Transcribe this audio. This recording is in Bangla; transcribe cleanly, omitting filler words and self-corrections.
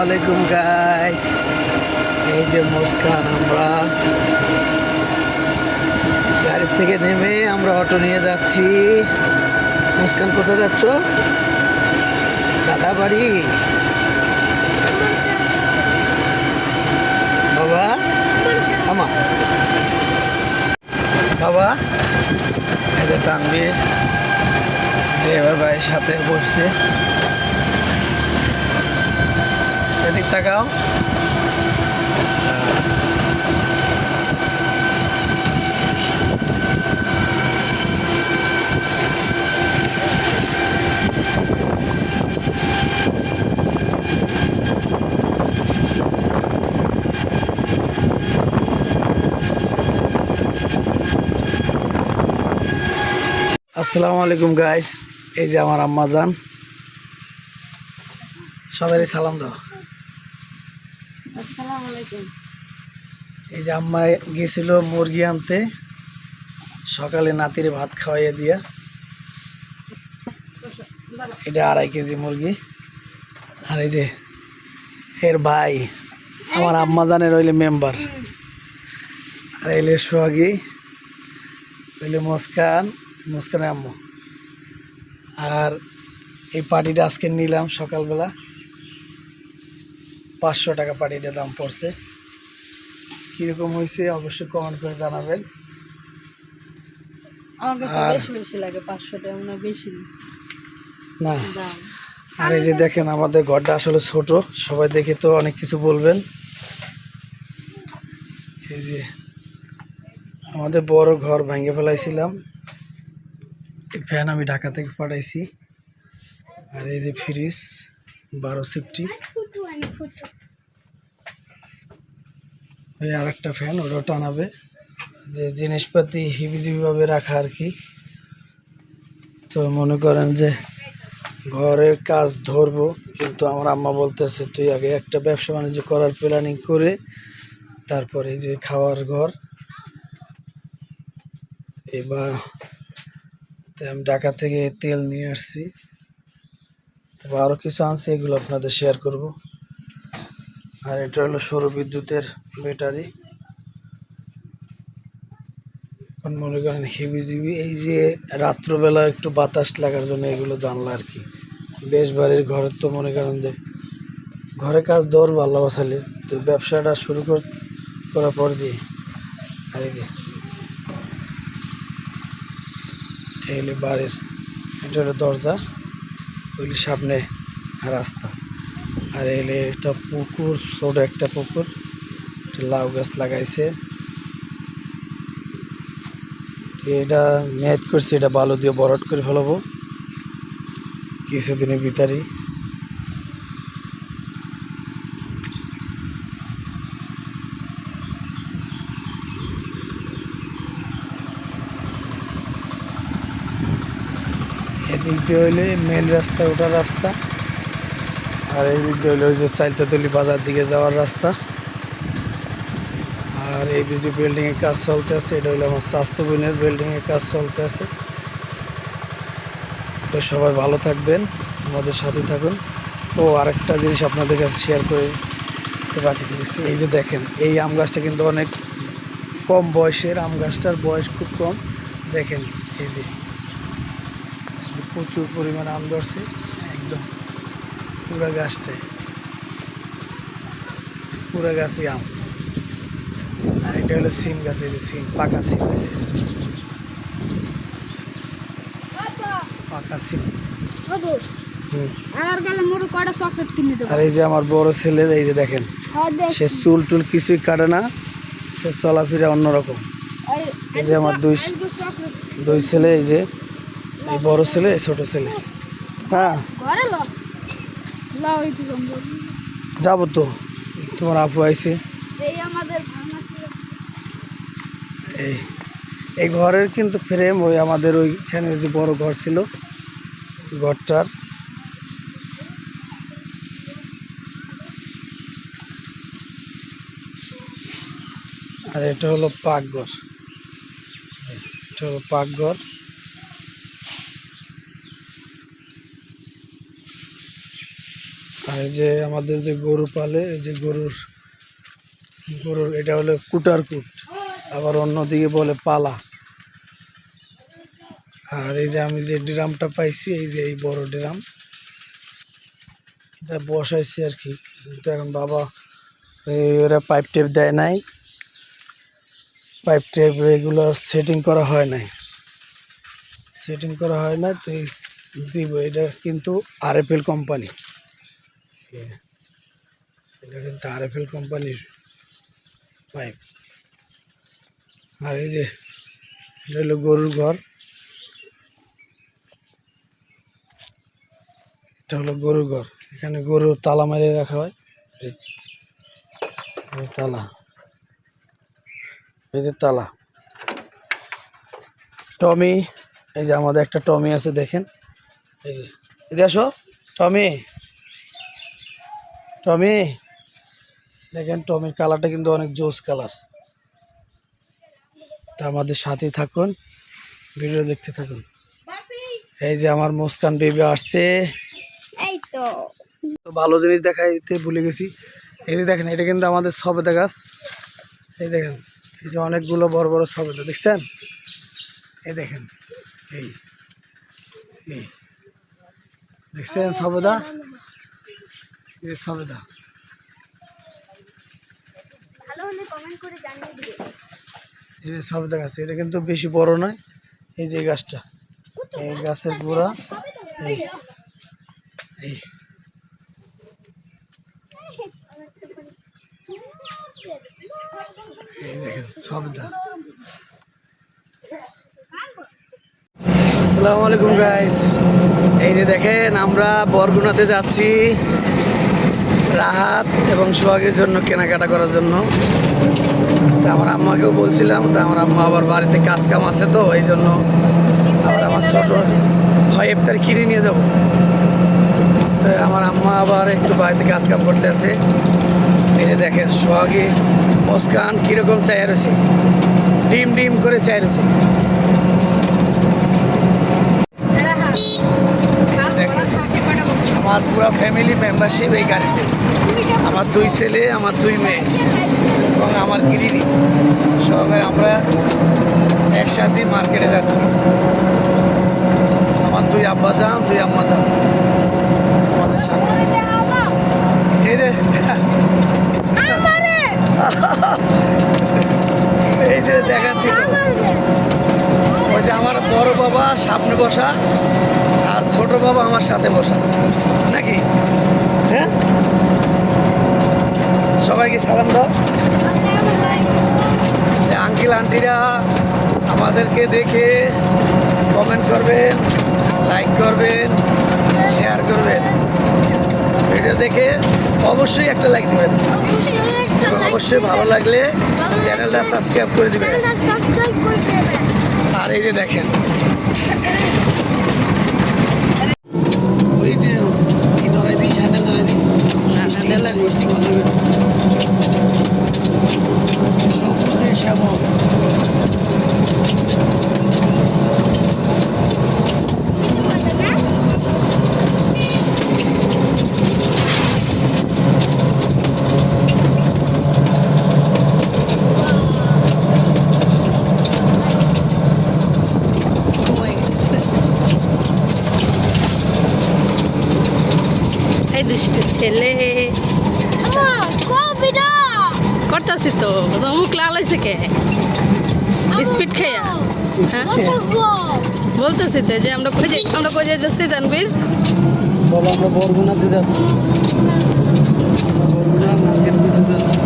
আলাইকুম গাইস। এই যে মুস্কান, আমরা গাড়ি থেকে নেমে আমরা অটো নিয়ে যাচ্ছি। মুস্কান, কোথায় যাচ্ছ? দাদা বাড়ি। বাবা, আমার বাবা, এদের তানবীর ড্রাইভার ভাইয়ের সাথে বসছে। এদিক তাকাও। আসসালামু আলাইকুম গাইস। এই যে আমার আম্মা জান, সবারই সালাম দাও। আসসালামু আলাইকুম। এই যে আম্মা গিয়েছিল মুরগি আনতে, সকালে নাতির ভাত খাওয়াইয়ে দিয়া। এটা 2.5 কেজি মুরগি। আর এই যে এর ভাই, আমার আম্মা জানের হইলে মেম্বার। আর এলে সোহাগী, হইলে মুস্কান, মুস্কানের আম্মু। আর এই পার্টিটা আজকে নিলাম সকালবেলা, 500 টাকা পার্টিটার দাম পড়ছে। কীরকম হয়েছে অবশ্যই কমেন্ট করে জানাবেন। আমার কাছে আর বেশি বেশি লাগে, 500 টাকা মনে হয় বেশি নিচ্ছে না, দাম। আর এই যে দেখেন আমাদের ঘরটা আসলে ছোট, সবাই দেখে তো অনেক কিছু বলবেন। এই যে আমাদের বড় ঘর ভেঙে ফেলাইছিলাম, এই ফ্যান আমি ঢাকা থেকে পাঠাইছি। আর এই যে ফ্রিজ 12 সিফটি, ওই আর একটা ফ্যান, ওটাও টানাবে। যে জিনিসপাতি হিবিজিবিভাবে রাখা আর কি। তো মনে করেন যে ঘরের কাজ ধরবো, কিন্তু আমার আম্মা বলতেছে তুই আগে একটা ব্যবসা বাণিজ্য করার প্ল্যানিং করে তারপরে যে খাওয়ার ঘর। এবার আমি ঢাকা থেকে তেল নিয়ে আসছি, তবে আরও কিছু আনছি, এগুলো আপনাদের শেয়ার করব। আর এটা হলো সৌর বিদ্যুতের ব্যাটারি। এখন মনে করেন হিবিজিবি, এই যে রাত্রবেলা একটু বাতাস লাগার জন্য এগুলো জানলা আর কি। দেশ বাড়ির ঘরের তো মনে করেন যে ঘরে কাজ দর ভালো বাসালে, তো ব্যবসাটা শুরু করার পর দিয়ে। আর এই যে এই হলো বাড়ির, এটা হলো দরজা, ওইগুলি সামনে রাস্তা। আর এলে একটা পুকুর, ছোট একটা পুকুর, লাউ গাছ লাগাইছে। তো এটা মেয়াদ করছি, এটা বালু দিয়ে বরট করে ফেলাবো কিছুদিনের ভিতরেই। এদিক দিয়ে হইলে মেন রাস্তা, ওঠার রাস্তা। আর এই দিক দিয়ে হইলে ওই যে চাইলতাতলি বাজার দিকে যাওয়ার রাস্তা। আর এই যে বিল্ডিংয়ের কাজ চলতে আছে, এটা হলো আমার স্বাস্থ্য বোনের বিল্ডিংয়ের কাজ চলতে আছে। তো সবাই ভালো থাকবেন, আমাদের সাথে থাকুন। ও আরেকটা জিনিস আপনাদের কাছে শেয়ার করে তো বাকি গেছি। এই যে দেখেন, এই আম গাছটা কিন্তু অনেক কম বয়সের, আম গাছটার বয়স খুব কম। দেখেন এই যে প্রচুর পরিমাণ আম ধরছে, একদম পুরা গাছটায়, পুরা গাছই আম। আর এটা হলো সিম গাছ, এই যে সিম, পাকা সিম, পাকা সিম। আর এই যে আমার বড় ছেলে, এই যে দেখেন, সে চুল টুল কিছুই কাটে না, সে চলাফেরা অন্যরকম। এই যে আমার দুই ছেলে, এই যে এই বড় ছেলে, এই ছোট ছেলে। হ্যাঁ যাবো তো, তোমার আপু আইছে। এই এই ঘরের কিন্তু ফ্রেম ওই আমাদের ওইখানে যে বড় ঘর ছিল, ঘরটার। আর এটা হলো পাকঘর, এটা হলো পাকঘর। আর এই যে আমাদের যে গরু পালে, এই যে গরুর এটা হলো কুটার কুট, আবার অন্যদিকে বলে পালা। আর এই যে আমি যে ড্রামটা পাইছি, এই যে এই বড় ড্রাম, এটা বসাইছি আর কি। কিন্তু এখন বাবা ওরা পাইপ টেপ দেয় নাই, পাইপ টেপ এগুলো সেটিং করা হয় নাই, তো এই দিব। এটা কিন্তু RFL কোম্পানি, এটা কিন্তু RFL কোম্পানির পাইপ। আর এই যে এটা হলো গরুর ঘর, এটা হলো গরুর ঘর। এখানে গরু তালা মেরে রাখা হয়, এই তালা, এই যে তালা। টমি, এই যে আমাদের একটা টমি আছে দেখেন, এই যে এদিকে আসো টমি, টমি দেখেন, টমির কালারটা কিন্তু অনেক জোস কালার। তা আমাদের সাথেই থাকুন, ভিডিও দেখতে থাকুন। এই যে আমার মুস্কান বেবি আসছে, এই তো তো ভালো জিনিস দেখাইতে ভুলে গেছি। এই যে দেখেন, এটা কিন্তু আমাদের সবেদা গাছ। এই দেখেন, এই যে অনেকগুলো বড় বড় সবেদা দেখছেন, এই দেখেন, এই এই দেখছেন সবেদা, এই যে সবেদা। ভালো হলে কমেন্ট করে জানিয়ে দিবে। এই যে সবেদা গাছ, এটা কিন্তু বেশি বড় নয়। এই যে গাছটা, এই গাছের গোড়া, এই এই এই দেখেন সবেদা। আসসালামু আলাইকুম গাইস, এই যে দেখেন আমরা বরগুনাতে যাচ্ছি রাহাত এবং সোহাগের জন্য কেনাকাটা করার জন্য। তা আমার আম্মাকেও বলছিলাম, তা আমার আম্মা আবার বাড়িতে কাজ কাম আছে, তো এই জন্য আবার আমার ছোট হয় ইফতার কিনে নিয়ে যাব। তো আমার আম্মা আবার একটু বাড়িতে কাজ কাম করতে আছে। এই যে দেখেন সোহাগে মুস্কান কীরকম চাই রয়েছে, ডিম ডিম করে চাই রয়েছে। আমার পুরো ফ্যামিলি মেম্বারশিপ এই গাড়িতে, আমার 2 ছেলে, আমার 2 মেয়ে এবং আমার গিরিনি সহকারে আমরা একসাথে মার্কেটে যাচ্ছি। আমার 2 আব্বা যান, 2 আম্মা যান আমাদের সাথে। এই যে এই যে দেখাচ্ছি তো, ওই যে আমার বড় বাবা সামনে বসা আর ছোট বাবা আমার সাথে বসা, নাকি? হ্যাঁ, সবাইকে সালাম দাও। আঙ্কেল আন্টিরা আমাদেরকে দেখে কমেন্ট করবেন, লাইক করবেন, শেয়ার করবেন। ভিডিও দেখে অবশ্যই একটা লাইক দেবেন, এবং অবশ্যই ভালো লাগলে চ্যানেলটা সাবস্ক্রাইব করে দেবেন। আর এই যে দেখেন, ওই যে কি ধরে দিই, হ্যান্ডেল ধরে দিই, সবুজে শ্যামল। এই দুষ্ট ছেলে করতেছি তো, মুখ লাল হয়েছে কে? স্পিড খেয়া, হ্যাঁ বলতেছি তো যে আমরা কই যাচ্ছি তানবীর, বলো আমরা বরগুনাতে যাচ্ছি, বরগুনা মার্কেট করতে যাচ্ছি।